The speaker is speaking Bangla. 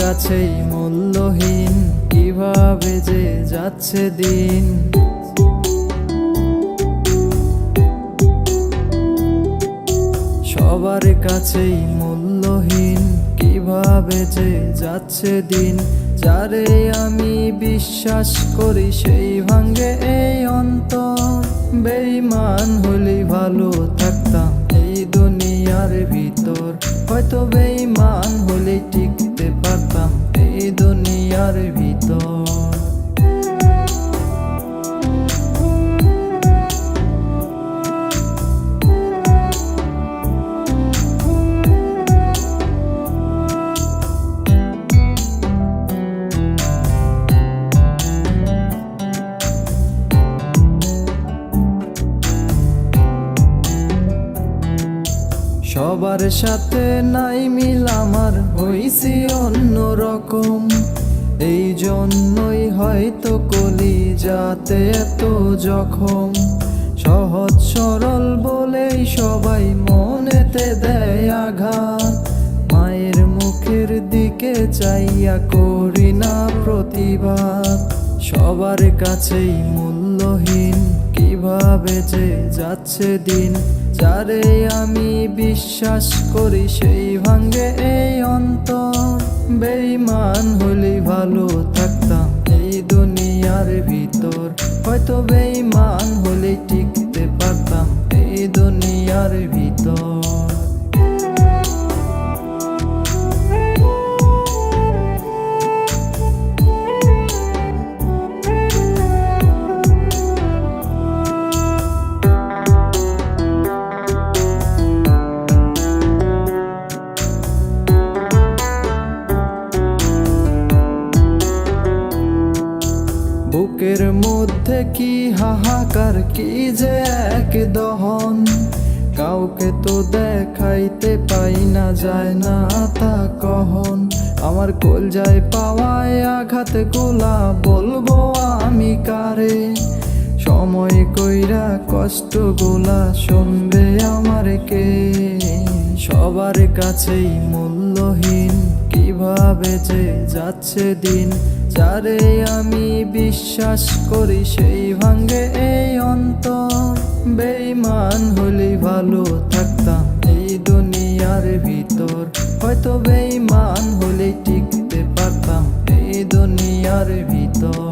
কাছেই মূল্যহীন, কিভাবে যে যাচ্ছে দিন। সবার কাছেই মূল্যহীন, কিভাবে যে যাচ্ছে দিন। যারে আমি বিশ্বাস করি সেই ভাঙ্গে এই অন্তর। বেঈমান হলে ভালো থাকতাম এই দুনিয়ার ভিতর, হয়তো বেঈমান হলে টিকতে পারতাম এই দুনিয়ার ভিতর। সবার সাথে নাই মিল আমার, হইছি অন্যরকম। এই জন্যই হয়তো কলি যাতে এত জখম। সহজ সরল বলেই সবাই মনেতে দেয় আঘাত। মায়ের মুখের দিকে চাইয়া করি না প্রতিবাদ। সবার কাছেই মূল্যহীন, কিভাবে যে যাচ্ছে দিন। যারে আমি বিশ্বাস করি সেই ভাঙ্গে এই অন্তর। বেঈমান হলে ভালো থাকতাম এই দুনিয়ার ভিতর, হয়তো বেঈমান হলে টিকতে পারতাম এই দুনিয়ার ভিতর। বুকের মধ্যে কি হাহাকার, কি যে এক দহন। কাউকে তো দেখাইতে পাই না, যায় না তা কহন। আমার কলজায় পাওয়ায় আঘাত গোলা, বলবো আমি কারে। সময় কইরা কষ্ট গোলা, শুনবে আমার কে। সবার কাছেই মূল্যহীন, কিভাবে যে যাচ্ছে দিন। যারে আমি বিশ্বাস করি সেই ভাঙ্গে এই অন্তর। বেঈমান হলে ভালো থাকতাম এই দুনিয়ার ভিতর, হয়তো বেঈমান হলে টিকতে পারতাম এই দুনিয়ার ভিতর।